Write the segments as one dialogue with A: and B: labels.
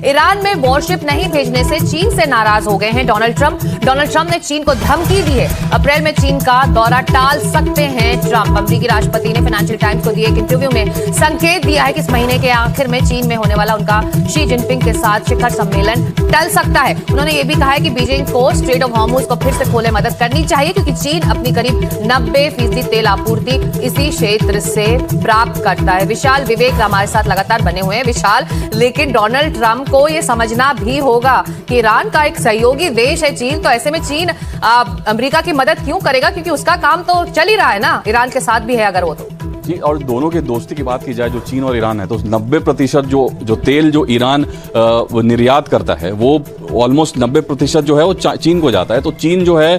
A: Iran में worship नहीं भेजने से चीन से नाराज हो गए हैं डोनाल्ड ट्रंप ने चीन को धमकी दी है। अप्रैल में चीन का दौरा टाल सकते हैं ट्रंप। अमेरिकी राष्ट्रपति ने फाइनेंशियल टाइम्स को दिए एक इंटरव्यू में संकेत दिया है कि इस महीने के आखिर में चीन में होने वाला उनका शी जिनपिंग के साथ शिखर सम्मेलन टल सकता है। उन्होंने ये भी कहा है कि बीजिंग को स्ट्रेट ऑफ हॉर्मुज को फिर से खोले मदद करनी चाहिए, क्योंकि चीन अपनी करीब 90% तेल आपूर्ति इसी क्षेत्र से प्राप्त करता है। विशाल विवेक हमारे साथ लगातार बने हुए हैं। विशाल, लेकिन डोनाल्ड ट्रंप को यह समझना भी होगा कि ईरान का एक सहयोगी देश है चीन, तो ऐसे में चीन अमेरिका की मदद क्यों करेगा, क्योंकि उसका काम तो चल ही रहा है ना, ईरान के साथ भी है अगर वो तो।
B: जी, और दोनों के दोस्ती की बात की जाए जो चीन और ईरान है, तो 90% जो तेल जो ईरान निर्यात करता है वो ऑलमोस्ट 90% जो है वो चीन को जाता है। तो चीन जो है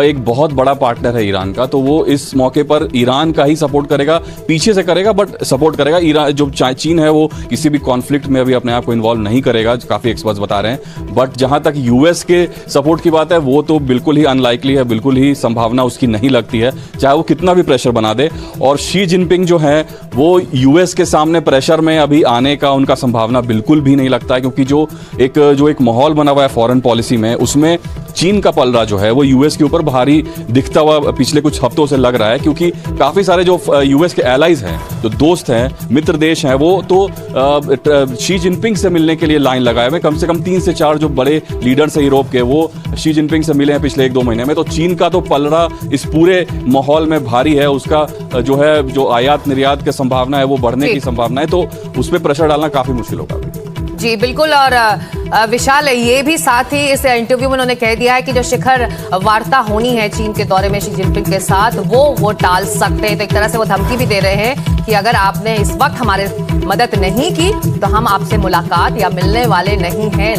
B: एक बहुत बड़ा पार्टनर है ईरान का, तो वो इस मौके पर ईरान का ही सपोर्ट करेगा, पीछे से करेगा बट सपोर्ट करेगा। ईरान जो चीन है वो किसी भी कॉन्फ्लिक्ट में अभी अपने आप को इन्वॉल्व नहीं करेगा, काफ़ी एक्सपर्ट्स बता रहे हैं। बट जहाँ तक यूएस के सपोर्ट की बात है वो तो बिल्कुल ही अनलाइकली है, बिल्कुल ही संभावना उसकी नहीं लगती है, चाहे वो कितना भी प्रेशर बना दे। और शी जिनपिंग जो है वो यूएस के सामने प्रेशर में अभी आने का उनका संभावना बिल्कुल भी नहीं लगता है, क्योंकि जो एक माहौल बना हुआ है फॉरेन पॉलिसी में, उसमें चीन का पलड़ा जो है वो यूएस के ऊपर भारी दिखता हुआ पिछले कुछ हफ्तों से लग रहा है, क्योंकि काफ़ी सारे जो यूएस के एलाइज हैं, जो दोस्त हैं, मित्र देश हैं, वो तो शी जिनपिंग से मिलने के लिए लाइन लगाए हुए। कम से कम 3 से 4 जो बड़े लीडर्स हैं यूरोप के, वो शी जिनपिंग से मिले हैं पिछले 1-2 महीने में। तो चीन का तो पलड़ा इस पूरे माहौल में भारी है, उसका जो आयात निर्यात की संभावना है वो बढ़ने की संभावना है, तो उस पर प्रेशर डालना काफ़ी मुश्किल होगा।
A: जी बिल्कुल। और विशाल, ये भी साथ ही इस इंटरव्यू में उन्होंने कह दिया है कि जो शिखर वार्ता होनी है चीन के दौरे में शी जिनपिंग के साथ, वो टाल सकते हैं। तो एक तरह से वो धमकी भी दे रहे हैं कि अगर आपने इस वक्त हमारे मदद नहीं की तो हम आपसे मुलाकात या मिलने वाले नहीं हैं।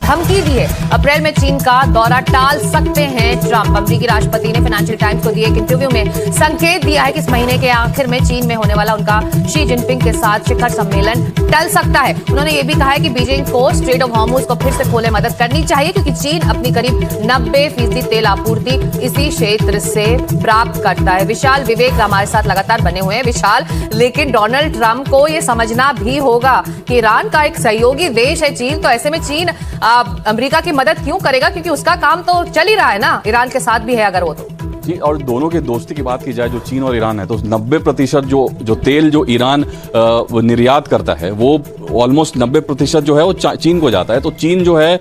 A: धमकी दी है। अप्रैल में चीन का दौरा टाल सकते हैं ट्रंप। अमेरिकी राष्ट्रपति ने फाइनेंशियल टाइम्स को दिए एक इंटरव्यू में संकेत दिया है कि इस महीने के आखिर में चीन में होने वाला उनका शी जिनपिंग के साथ शिखर सम्मेलन टल सकता है। उन्होंने ये भी कहा है कि बीजिंग को स्ट्रेट ऑफ हॉर्मुज को फिर से खोले मदद करनी चाहिए, क्योंकि चीन अपनी करीब 90% तेल आपूर्ति इसी क्षेत्र से प्राप्त करता है। विशाल विवेक हमारे साथ लगातार बने हुए हैं। विशाल, लेकिन डोनाल्ड ट्रंप को यह समझना भी होगा कि ईरान का एक सहयोगी देश है चीन, तो ऐसे में चीन अमेरिका की मदद क्यों करेगा, क्योंकि उसका काम तो चल ही रहा है ना, ईरान के साथ भी है अगर वो तो।
B: जी, और दोनों के दोस्ती की बात की जाए जो चीन और ईरान है, तो 90% जो तेल जो ईरान निर्यात करता है वो ऑलमोस्ट 90% जो है वो चीन को जाता है। तो चीन जो है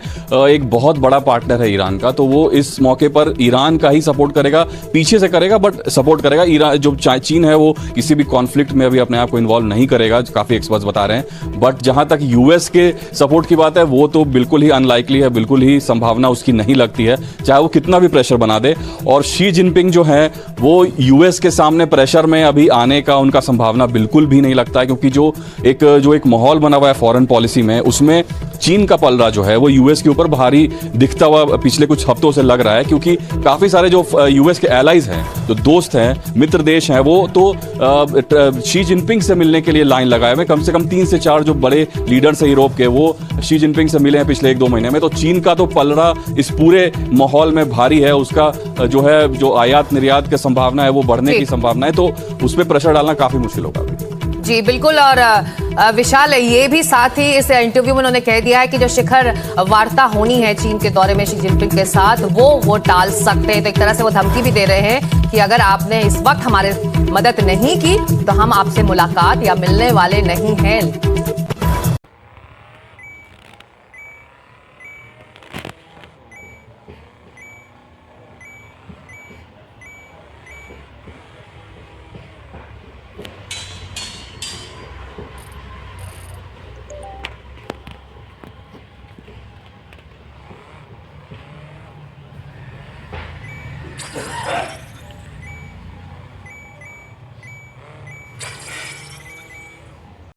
B: एक बहुत बड़ा पार्टनर है ईरान का, तो वो इस मौके पर ईरान का ही सपोर्ट करेगा, पीछे से करेगा बट सपोर्ट करेगा। ईरान जो चीन है वो किसी भी कॉन्फ्लिक्ट में अभी अपने आप को इन्वॉल्व नहीं करेगा, काफ़ी एक्सपर्ट्स बता रहे हैं। बट जहाँ तक यूएस के सपोर्ट की बात है वो तो बिल्कुल ही अनलाइकली है, बिल्कुल ही संभावना उसकी नहीं लगती है, चाहे वो कितना भी प्रेशर बना दे। और शी जिनपिंग जो है वो यूएस के सामने प्रेशर में अभी आने का उनका संभावना बिल्कुल भी नहीं लगता है, क्योंकि जो एक माहौल बना हुआ है फॉरेन पॉलिसी में, उसमें चीन का पलड़ा जो है वो यूएस के ऊपर भारी दिखता हुआ पिछले कुछ हफ्तों से लग रहा है, क्योंकि काफ़ी सारे जो यूएस के एलाइज हैं, जो दोस्त हैं, मित्र देश हैं, वो तो शी जिनपिंग से मिलने के लिए लाइन लगाए हुए। कम से कम 3 से 4 जो बड़े लीडर्स हैं यूरोप के, वो शी जिनपिंग से मिले हैं पिछले 1-2 महीने में। तो चीन का तो पलड़ा इस पूरे माहौल में भारी है, उसका जो आयात निर्यात की संभावना है वो बढ़ने की संभावना है, तो उस पर प्रेशर डालना काफ़ी मुश्किल होगा।
A: जी बिल्कुल। और विशाल, ये भी साथ ही इस इंटरव्यू में उन्होंने कह दिया है कि जो शिखर वार्ता होनी है चीन के दौरे में शी जिनपिंग के साथ, वो टाल सकते हैं। तो एक तरह से वो धमकी भी दे रहे हैं कि अगर आपने इस वक्त हमारे मदद नहीं की तो हम आपसे मुलाकात या मिलने वाले नहीं हैं।